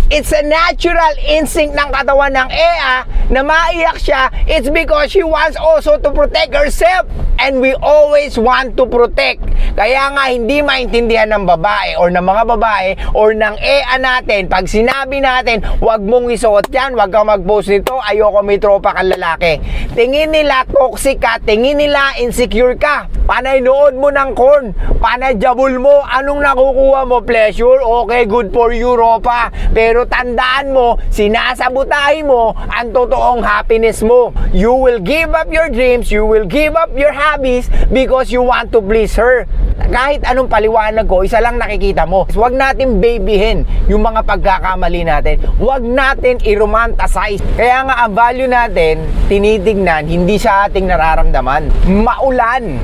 It's a natural instinct ng katawan ng Ea na maiyak siya. It's because she wants also to protect herself. And we always want to protect. Kaya nga hindi maintindihan ng babae or ng mga babae or ng Ea natin pag sinabi natin, wag mong isuot yan, wag kang mag-post nito, ayoko may tropa kang lalaki. Tingin nila toxic ka, tingin nila insecure ka. Panay nood mo ng corn, panay jabul mo, anong nakukuha mo? Pleasure? Okay, good for you, ropa. Pero tandaan mo, sinasabutahin mo ang totoong happiness mo. You will give up your dreams, you will give up your hobbies because you want to please her. Kahit anong paliwanag ko, isa lang nakikita mo. Huwag natin babyhin yung mga pagkakamali natin. Huwag natin i-romanticize. Kaya nga ang value natin, tinitignan, hindi sa ating nararamdaman. Maulan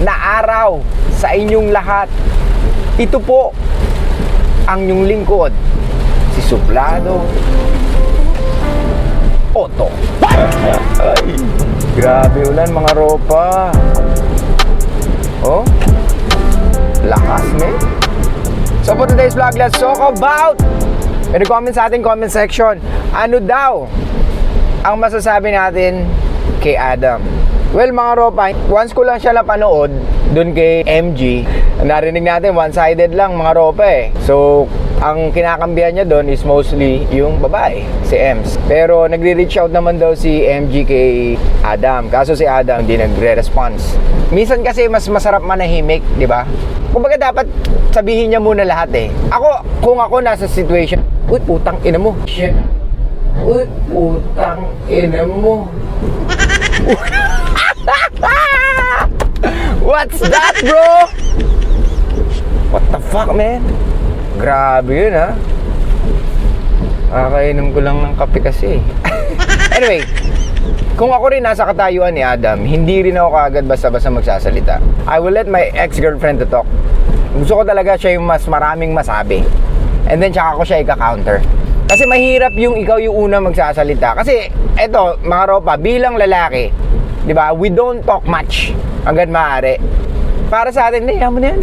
na araw sa inyong lahat. Ito po ang inyong lingkod, si Suplado Otto. Ay, grabe ulan mga ropa. Oh, lakas men. So for today's vlog, let's talk about, may comment sa ating comment section, ano daw ang masasabi natin kay Adam. Well mga ropa, once ko lang siya napanood dun kay MG, narinig natin one-sided lang mga ropa eh. So ang kinakambihan niya doon is mostly yung babae, si Ems. Pero nagre-reach out naman daw si MG kay Adam. Kaso si Adam hindi nagre-response. Minsan kasi mas masarap manahimik, di ba? Kumbaga dapat sabihin niya muna lahat eh. Kung ako nasa situation, uy putang ina mo. Shit. Uy putang ina mo. What's that, bro? What the fuck, man? Grabe yun, ha? Kakainom ko lang ng kape kasi. Anyway, kung ako rin nasa katayuan ni Adam, hindi rin ako kaagad basta-basta magsasalita. I will let my ex-girlfriend to talk. Gusto ko talaga siya yung mas maraming masabi. And then, tsaka ko siya ika-counter. Kasi mahirap yung ikaw yung una magsasalita. Kasi, eto, mga ropa, bilang lalaki, di ba, we don't talk much hanggang maaari. Para sa atin, mo na yan.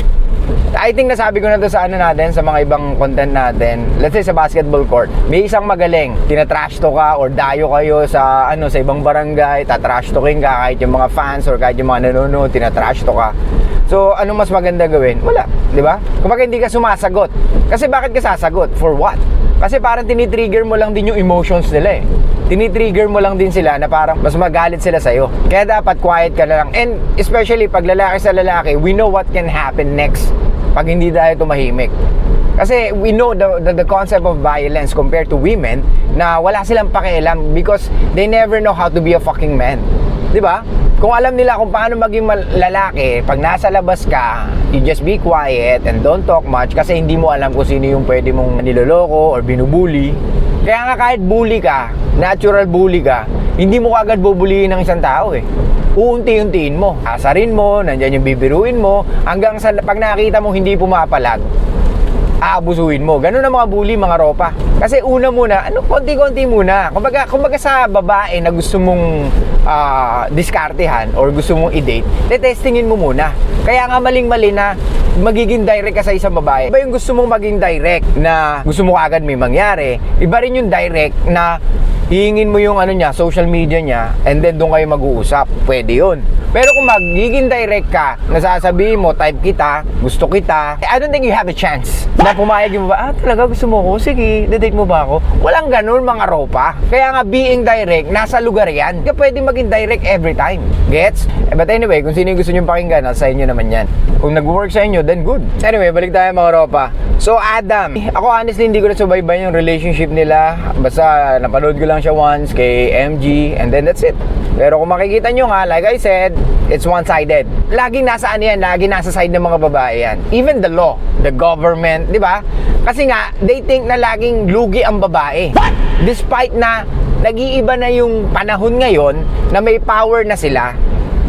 I think nasabi ko na to sa ano natin, sa mga ibang content natin. Let's say sa basketball court, may isang magaling, tinatrash to ka or dayo kayo sa sa ibang barangay, tatrash talking ka kahit yung mga fans or kahit yung mga nanonood, tinatrash to ka. So, anong mas maganda gawin? Wala, di ba? Kumbaga hindi ka sumasagot. Kasi bakit ka sasagot? For what? Kasi parang tinitrigger mo lang din yung emotions nila eh. Tinitrigger mo lang din sila na parang mas magalit sila sa'yo. Kaya dapat quiet ka na lang. And especially pag lalaki sa lalaki, we know what can happen next pag hindi tayo tumahimik. Kasi we know the concept of violence compared to women na wala silang pakialam because they never know how to be a fucking man. Diba? Kung alam nila kung paano maging lalaki, pag nasa labas ka, you just be quiet and don't talk much kasi hindi mo alam kung sino yung pwede mong niloloko or binubuli. Kaya nga kahit bully ka, natural bully ka, hindi mo agad bubulihin ng isang tao eh. Uunti-untiin mo, asarin mo, nandyan yung bibiruin mo, hanggang sa pag nakita mo hindi pumapalag, aabusuhin mo. Ganun ang mga bully, mga ropa. Kasi una muna, konti-konti muna. Kumbaga sa babae na gusto mong diskartehan or gusto mong i-date, testingin mo muna. Kaya nga maling-mali na magiging direct ka sa isang babae. Iba yung gusto mong maging direct na gusto mo agad may mangyari. Iba rin yung direct na hihingin mo yung social media niya, and then doon kayo mag-uusap. Pwede yun. Pero kung magiging direct ka, nasasabihin mo, type kita, gusto kita, I don't think you have a chance na pumayag yung talaga gusto mo ko? Sige, date mo ba ako? Walang ganun mga ropa. Kaya nga being direct, nasa lugar yan. Kaya pwede maging direct every time. Gets? But anyway, kung sino yung gusto nyo pakinggan, sa inyo naman yan. Kung nag-work sa inyo, then good. Anyway, balik tayo mga ropa. So Adam, ako honestly hindi ko na subaybay yung relationship nila. Basta napanood ko lang siya once kay MG and then that's it. Pero kung makikita nyo nga, like I said, it's one-sided. Laging nasa yan, laging nasa side ng mga babae yan. Even the law, the government, di ba? Kasi nga, they think na laging lugi ang babae. What? Despite na nag-iiba na yung panahon ngayon na may power na sila,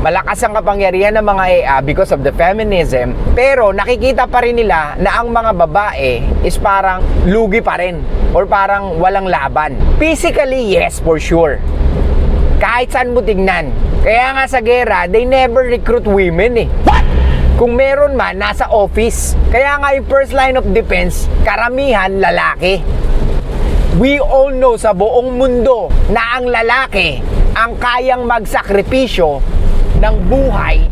malakas ang kapangyarihan ng mga EA because of the feminism, pero nakikita pa rin nila na ang mga babae is parang lugi pa rin or parang walang laban. Physically, yes, for sure. Kahit saan mo tignan. Kaya nga sa gera, they never recruit women eh. What? Kung meron man, nasa office. Kaya nga yung first line of defense, karamihan lalaki. We all know sa buong mundo na ang lalaki ang kayang magsakripisyo ng buhay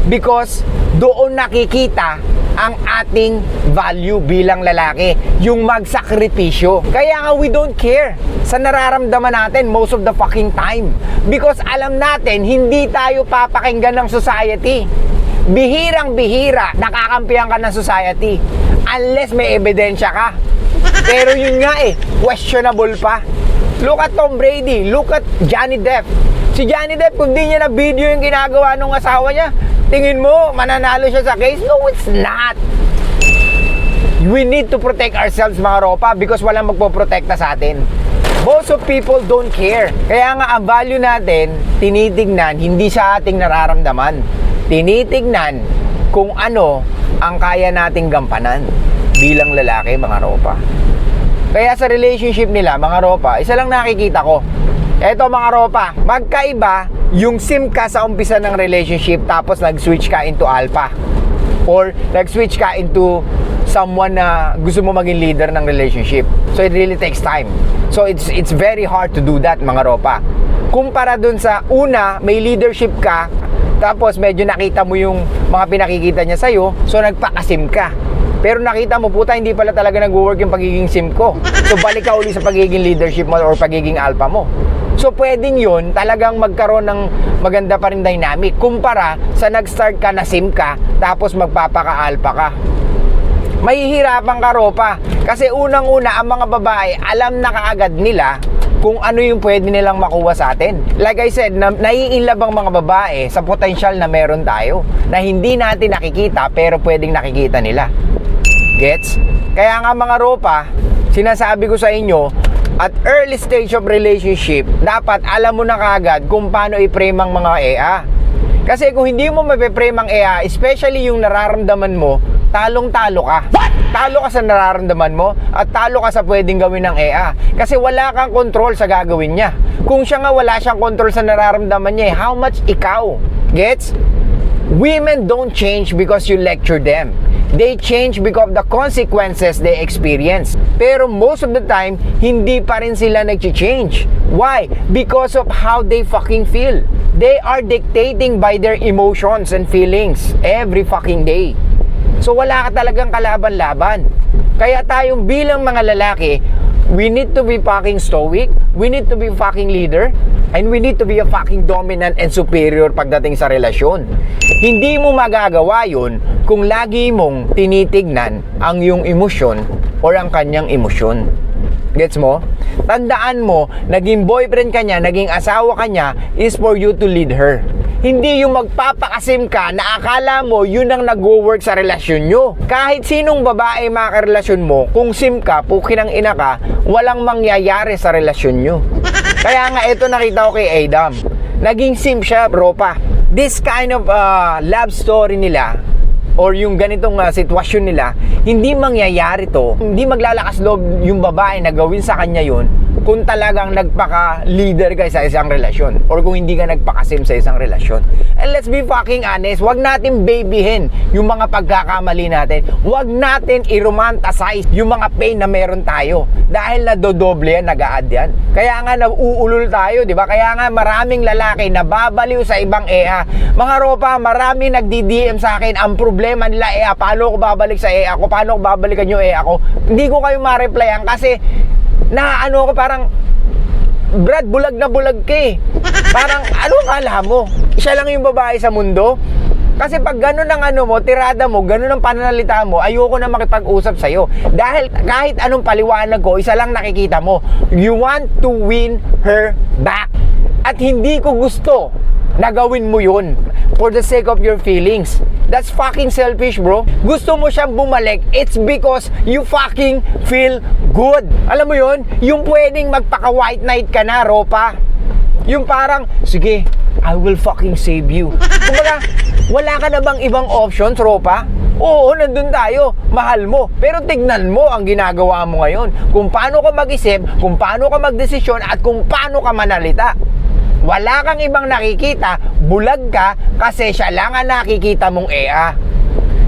because doon nakikita ang ating value bilang lalaki, yung magsakripisyo. Kaya nga we don't care sa nararamdaman natin most of the fucking time because alam natin hindi tayo papakinggan ng society. Bihirang-bihira nakakampihan ka ng society unless may ebidensya ka. Pero yun nga questionable pa. Look at Tom Brady, look at Johnny Depp. Si Johnny Depp, kung di niya na video yung ginagawa ng asawa niya, tingin mo, mananalo siya sa case? No, it's not. We need to protect ourselves, mga ropa, because walang magpoprotekta sa atin. Most of people don't care. Kaya nga, ang value natin, tinitignan, hindi sa ating nararamdaman. Tinitignan kung ano ang kaya nating gampanan bilang lalaki, mga ropa. Kaya sa relationship nila, mga ropa, isa lang nakikita ko. Eto mga ropa, magkaiba yung sim ka sa umpisa ng relationship tapos nag-switch ka into alpha. Or nag-switch ka into someone na gusto mo maging leader ng relationship. So it really takes time. So it's very hard to do that, mga ropa. Kumpara dun sa una, may leadership ka, tapos medyo nakita mo yung mga pinakikita niya sa'yo, so nagpakasim ka. Pero nakita mo, puta, hindi pala talaga nag-work yung pagiging sim ko. So balik ka uli sa pagiging leadership mo or pagiging alpha mo. So pwedeng yun, talagang magkaroon ng maganda pa rin dynamic kumpara sa nag-start ka na sim ka tapos magpapaka-alpha ka. Mahihirapan ka, ropa, kasi unang-una ang mga babae alam na kaagad nila kung ano yung pwede nilang makuha sa atin. Like I said, naiinlove ang mga babae sa potential na meron tayo na hindi natin nakikita pero pwedeng nakikita nila. Gets? Kaya nga, mga ropa, sinasabi ko sa inyo, at early stage of relationship, dapat alam mo na kaagad kung paano i-frame ang mga EA. Kasi kung hindi mo mape-frame ang EA, especially yung nararamdaman mo, talong-talo ka. Talo ka sa nararamdaman mo at talo ka sa pwedeng gawin ng EA. Kasi wala kang control sa gagawin niya. Kung siya nga wala siyang control sa nararamdaman niya, how much ikaw? Gets? Women don't change because you lecture them. They change because of the consequences they experience. Pero most of the time, hindi pa rin sila nag-change. Why? Because of how they fucking feel. They are dictating by their emotions and feelings every fucking day. So wala ka talagang kalaban-laban. Kaya tayong bilang mga lalaki, we need to be fucking stoic, we need to be fucking leader, and we need to be a fucking dominant and superior pagdating sa relasyon. Hindi mo magagawa yun kung lagi mong tinitignan ang iyong emosyon or ang kanyang emosyon. Gets mo? Tandaan mo, naging boyfriend ka niya, naging asawa ka niya is for you to lead her. Hindi yung magpapakasim ka na akala mo yun ang nag-work sa relasyon nyo. Kahit sinong babae makarelasyon mo, kung sim ka, pukin ang ina ka, walang mangyayari sa relasyon nyo. Kaya nga ito nakita ko kay Adam. Naging sim siya, ropa. This kind of love story nila or yung ganitong sitwasyon nila, hindi mangyayari to. Hindi maglalakas loob yung babae na gawin sa kanya yun kung talagang nagpaka-leader ka sa isang relasyon or kung hindi ka nagpakasim sa isang relasyon. And let's be fucking honest, wag natin babyhin yung mga pagkakamali natin. Wag natin i-romanticize yung mga pain na meron tayo dahil nadodoble yan, nag-a-add yan. Kaya nga nauulol tayo, di ba? Kaya nga maraming lalaki nababaliw sa ibang EA. Mga ropa, maraming nagdi-DM sa akin, ang problema nila EA, paano ko babalik sa EA ko? Paano ko babalikan yung EA ko? Hindi ko kayo ma-replyan kasi ano ko parang Brad, bulag na bulag ka eh. Parang ano akala mo? Siya lang yung babae sa mundo? Kasi pag gano'n ang mo, tirada mo, gano'n ang pananalita mo, ayoko na makipag-usap sa'yo. Dahil kahit anong paliwanag ko, isa lang nakikita mo. You want to win her back. At hindi ko gusto na gawin mo yun for the sake of your feelings. That's fucking selfish, bro. Gusto mo siyang bumalik, it's because you fucking feel good. Alam mo yun? Yung pwedeng magpaka-white knight ka na, ropa. Yung parang, sige, I will fucking save you. Kumbaga, wala ka na bang ibang options, ropa? Oo, nandun tayo. Mahal mo. Pero tignan mo ang ginagawa mo ngayon. Kung paano ka mag-isip, kung paano ka magdesisyon, at kung paano ka manalita. Wala kang ibang nakikita, bulag ka kasi siya lang ang nakikita mong EA.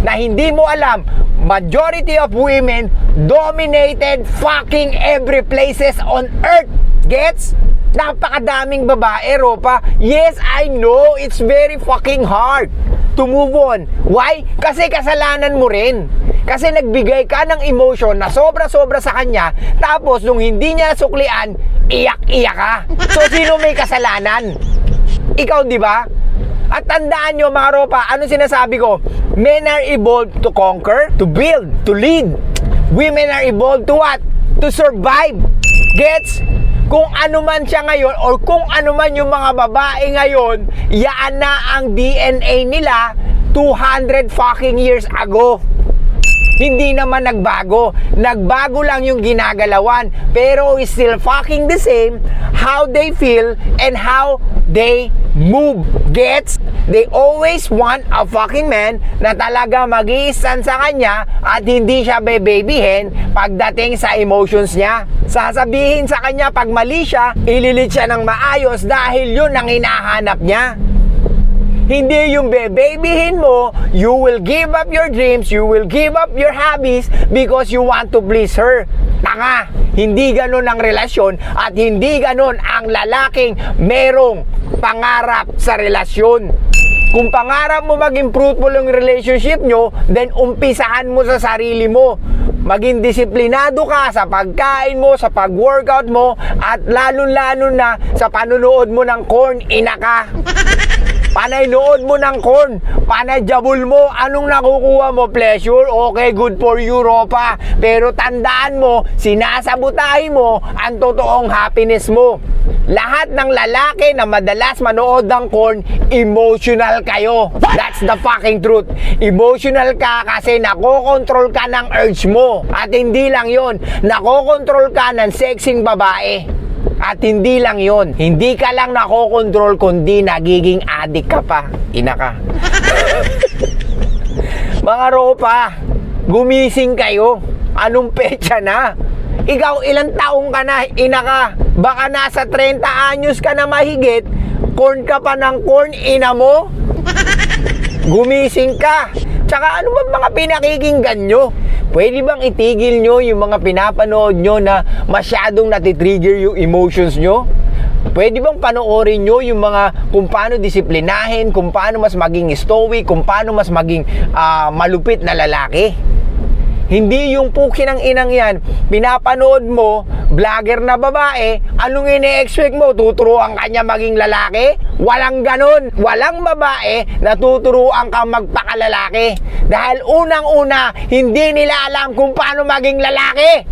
na hindi mo alam, majority of women dominated fucking every places on earth. Gets? Napakadaming babae, Ropa. Yes, I know, it's very fucking hard to move on. Why? Kasi kasalanan mo rin. Kasi nagbigay ka ng emotion na sobra-sobra sa kanya, tapos nung hindi niya suklian, iyak-iyak ka. So, sino may kasalanan? Ikaw, di ba? At tandaan nyo, mga Ropa, ano sinasabi ko? Men are evolved to conquer, to build, to lead. Women are evolved to what? To survive. Gets? Kung ano man siya ngayon or kung ano man yung mga babae ngayon, yaan na ang DNA nila 200 fucking years ago. Hindi naman nagbago. Nagbago lang yung ginagalawan. Pero it's still fucking the same how they feel and how they move. Gets? They always want a fucking man na talaga mag-i-stand sa kanya at hindi siya bebabyhin pagdating sa emotions niya. Sasabihin sa kanya pag mali siya, ililit siya ng maayos dahil yun ang hinahanap niya. Hindi yung bebabyhin mo, you will give up your dreams, you will give up your hobbies because you want to please her. Tanga, hindi ganun ang relasyon at hindi ganun ang lalaking merong pangarap sa relasyon. Kung pangarap mo maging fruitful yung relationship nyo, then umpisahan mo sa sarili mo. Maging disiplinado ka sa pagkain mo, sa pag-workout mo, at lalo-lalo na sa panunood mo ng corn, ina ka. Panay nood mo ng corn, panay jabul mo, anong nakukuha mo? Pleasure? Okay, good for you, Ropa. Pero tandaan mo, sinasabotahin mo ang totoong happiness mo. Lahat ng lalaki na madalas manood ng corn, emotional kayo. That's the fucking truth. Emotional ka kasi nakokontrol ka ng urge mo. At hindi lang yon, nakokontrol ka ng sexing babae. At hindi lang yon, hindi ka lang nakokontrol kundi nagiging addict ka pa. Ina ka. Mga Ropa, gumising kayo. Anong petsa na? Ikaw ilang taong ka na, ina ka? Baka nasa 30 anyos ka na mahigit, corn ka pa ng corn, ina mo? Gumising ka. Tsaka ano ba mga pinakikinggan nyo? Pwede bang itigil nyo yung mga pinapanood nyo na masyadong natitrigger yung emotions nyo? Pwede bang panoorin nyo yung mga kung paano disiplinahin, kung paano mas maging stoic, kung paano mas maging malupit na lalaki? Hindi yung puki ng inang yan, pinapanood mo, vlogger na babae, anong ine-expect mo? Tuturuan ka niya maging lalaki? Walang ganon. Walang babae na tuturuan ka magpakalalaki. Dahil unang-una, hindi nila alam kung paano maging lalaki.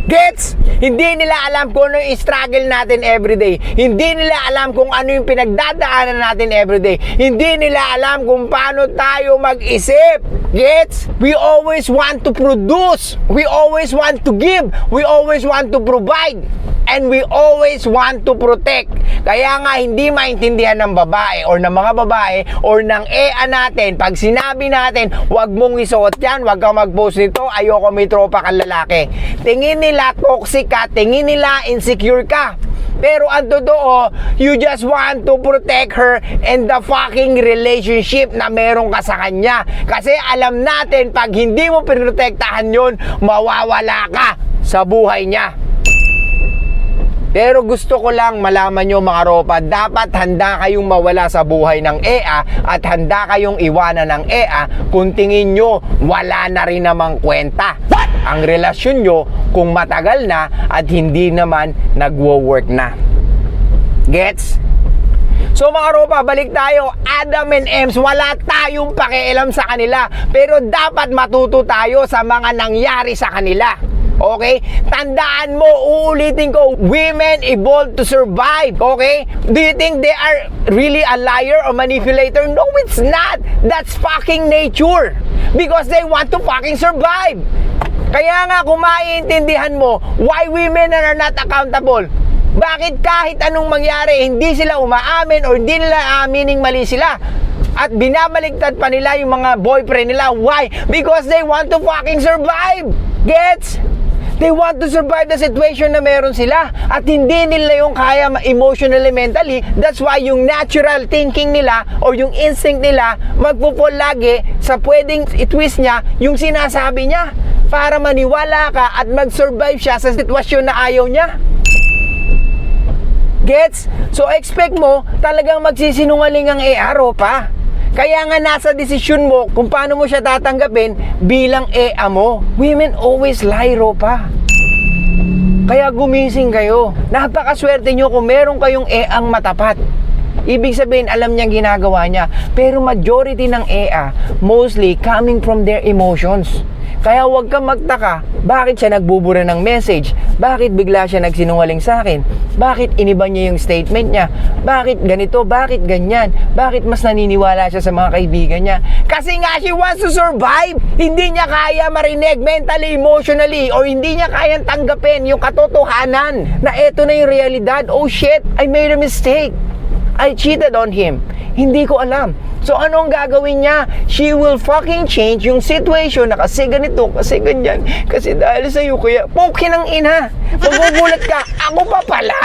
Gets? Hindi nila alam kung ano yung struggle natin everyday. Hindi nila alam kung ano yung pinagdadaanan natin everyday. Hindi nila alam kung paano tayo mag-isip. Gets? We always want to produce. We always want to give. We always want to provide. And we always want to protect. Kaya nga hindi maintindihan ng babae or ng mga babae or ng EA natin pag sinabi natin, wag mong isuot yan, wag kang mag-post nito, ayoko may tropa kang lalaki. Tingin nila toxic ka, tingin nila insecure ka. Pero ang totoo, you just want to protect her and the fucking relationship na meron ka sa kanya. Kasi alam natin, pag hindi mo pinrotektahan yun, mawawala ka sa buhay niya. Pero gusto ko lang malaman nyo mga Ropa, dapat handa kayong mawala sa buhay ng EA at handa kayong iwanan ng EA kung tingin nyo wala na rin namang kwenta ang relasyon nyo kung matagal na at hindi naman nagwo-work na. Gets? So mga Ropa, balik tayo. Adam and Ems, wala tayong pakialam sa kanila, pero dapat matuto tayo sa mga nangyari sa kanila. Okay? Tandaan mo, uulitin ko, women evolved to survive. Okay? Do you think they are really a liar or manipulator? No, it's not. That's fucking nature. Because they want to fucking survive. Kaya nga, kung maiintindihan mo, why women are not accountable? Bakit kahit anong mangyari, hindi sila umaamin or hindi nila aamining mali sila? At binabaliktad pa nila yung mga boyfriend nila. Why? Because they want to fucking survive. Gets? They want to survive the situation na meron sila. At hindi nila yung kaya emotionally, mentally. That's why yung natural thinking nila or yung instinct nila magpupol lagi sa pwedeng itwist niya yung sinasabi niya para maniwala ka at mag-survive siya sa sitwasyon na ayaw niya. Gets? So expect mo talagang magsisinungaling ang EA, pa. Kaya nga nasa desisyon mo kung paano mo siya tatanggapin bilang EA mo. Women always lie, pa. Kaya gumising kayo. Napakaswerte nyo kung meron kayong EA-ang matapat. Ibig sabihin, alam niyang ginagawa niya. Pero majority ng EA, mostly coming from their emotions. Kaya huwag kang magtaka, bakit siya nagbubura ng message? Bakit bigla siya nagsinungaling sa akin? Bakit iniba niya yung statement niya? Bakit ganito? Bakit ganyan? Bakit mas naniniwala siya sa mga kaibigan niya? Kasi nga she wants to survive! Hindi niya kaya marinig mentally, emotionally, or hindi niya kayang tanggapin yung katotohanan na eto na yung realidad. Oh shit, I made a mistake. I cheated on him. Hindi ko alam. So anong gagawin niya? She will fucking change yung situation na kasi ganito, kasi ganyan, kasi dahil sa'yo kaya, pokin ang ina. Magugulat ka, ako pa pala?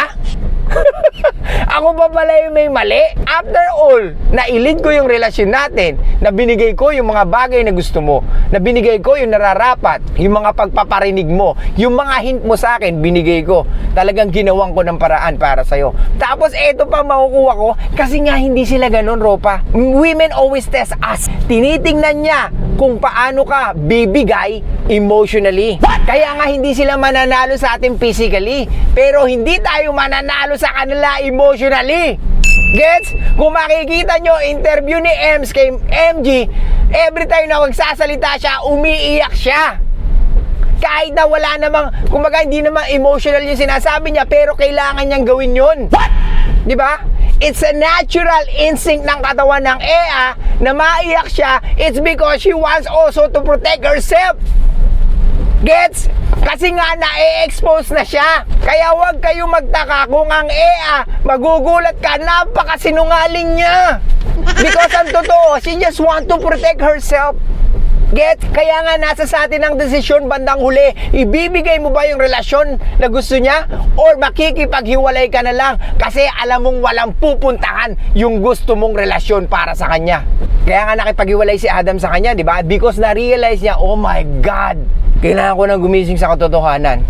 Ako pa pala yung may mali? After all, nailid ko yung relasyon natin, na binigay ko yung mga bagay na gusto mo, na binigay ko yung nararapat, yung mga pagpaparinig mo, yung mga hint mo sa akin, binigay ko. Talagang ginawang ko ng paraan para sa'yo. Tapos eto pa makukuha ko, kasi nga hindi sila ganun, pa. Women always test us. Tinitingnan niya kung paano ka bibigay emotionally. Kaya nga hindi sila mananalo sa atin physically, pero hindi tayo mananalo sa kanila emotionally. Gets? Kung makikita nyo interview ni Ems kay MG, every time na magsasalita siya, umiiyak siya. Kahit na wala namang, kumbaga hindi naman emotional yung sinasabi niya, pero kailangan niyang gawin yun. Di ba? It's a natural instinct ng katawan ng EA na maiyak siya. It's because she wants also to protect herself. Gets? Kasi nga na-expose na siya. Kaya huwag kayong magtaka kung ang EA, magugulat ka, napakasinungaling niya. Because ang totoo, she just want to protect herself. Get? Kaya nga nasa sa atin ang desisyon bandang huli. Ibibigay mo ba yung relasyon na gusto niya? Or makikipaghiwalay ka na lang kasi alam mong walang pupuntahan yung gusto mong relasyon para sa kanya. Kaya nga nakipaghiwalay si Adam sa kanya, di ba? Because na-realize niya, oh my God, kailangan ko nang gumising sa katotohanan.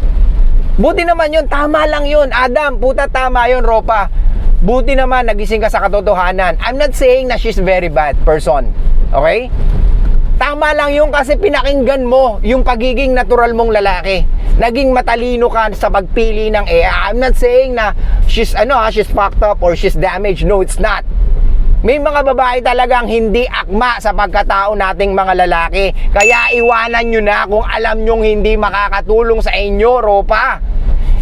Buti naman yun, tama lang yun. Adam, puta tama yun, pa. Buti naman nagising ka sa katotohanan. I'm not saying na she's very bad person. Okay? Tama lang yung kasi pinakinggan mo yung pagiging natural mong lalaki. Naging matalino ka sa pagpili ng EA. I'm not saying na she's fucked up or she's damaged. No, it's not. May mga babae talagang hindi akma sa pagkatao nating mga lalaki. Kaya iwanan nyo na kung alam nyong hindi makakatulong sa inyo, pa.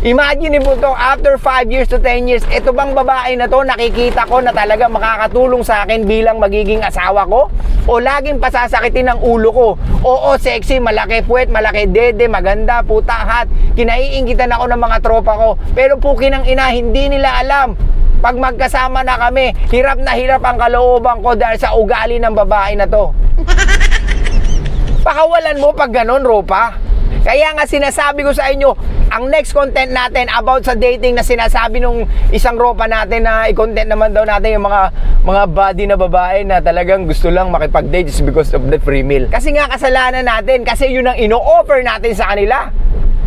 Imagine po to, after 5 years to 10 years, ito bang babae na to nakikita ko na talaga makakatulong sa akin bilang magiging asawa ko? O laging pasasakitin ng ulo ko? Oo, sexy, malaki puwet, malaki dede, maganda, puta, hat. Kinaiinggitan ako ng mga tropa ko. Pero pukin ng ina, hindi nila alam. Pag magkasama na kami, hirap na hirap ang kalooban ko dahil sa ugali ng babae na to. Pakawalan mo pag ganon, pa. Kaya nga sinasabi ko sa inyo, ang next content natin about sa dating na sinasabi nung isang ropa natin na i-content naman daw natin yung mga body na babae na talagang gusto lang makipag-date just because of the free meal. Kasi nga kasalanan natin, kasi yun ang ino-offer natin sa kanila.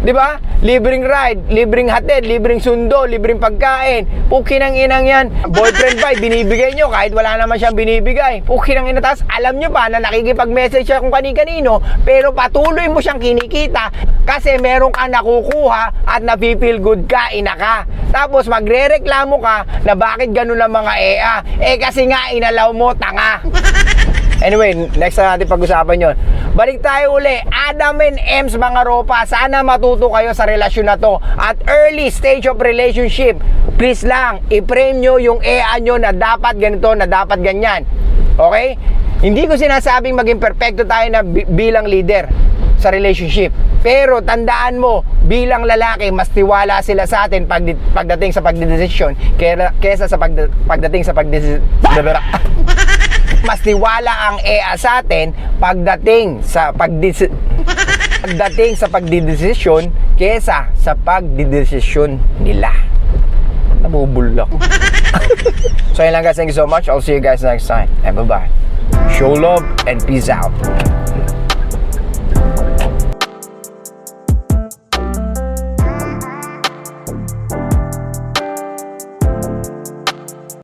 Di ba? Libreng ride, libreng hatid, libreng sundo, libreng pagkain. Pukin ang inang yan. Boyfriend ba, binibigay nyo kahit wala naman siyang binibigay. Pukin ang ina. Tas alam nyo pa na nakikipag-message siya kung kani-kanino, pero patuloy mo siyang kinikita kasi meron ka nakukuha at napipil good ka, ina ka. Tapos magre-reklamo ka na bakit ganun ang mga EA. Kasi nga inalaw mo, tanga. Anyway, next na natin pag-usapan yun. Balik tayo uli. Adam and Ems, mga ropa, sana matuto kayo sa relasyon na to. At early stage of relationship, please lang, i-frame nyo yung EA nyo na dapat ganito, na dapat ganyan. Okay? Hindi ko sinasabing maging perfecto tayo na bilang leader sa relationship. Pero tandaan mo, bilang lalaki, mas tiwala sila sa atin pagdating sa pagdedesisyon kesa sa pagdating sa mas tiwala ang EA sa atin pagdating sa dating sa pagdidesisyon kesa sa pagdidesisyon nila. Nabubulok. So yun lang guys, thank you so much. I'll see you guys next time. And bye-bye. Show love and peace out.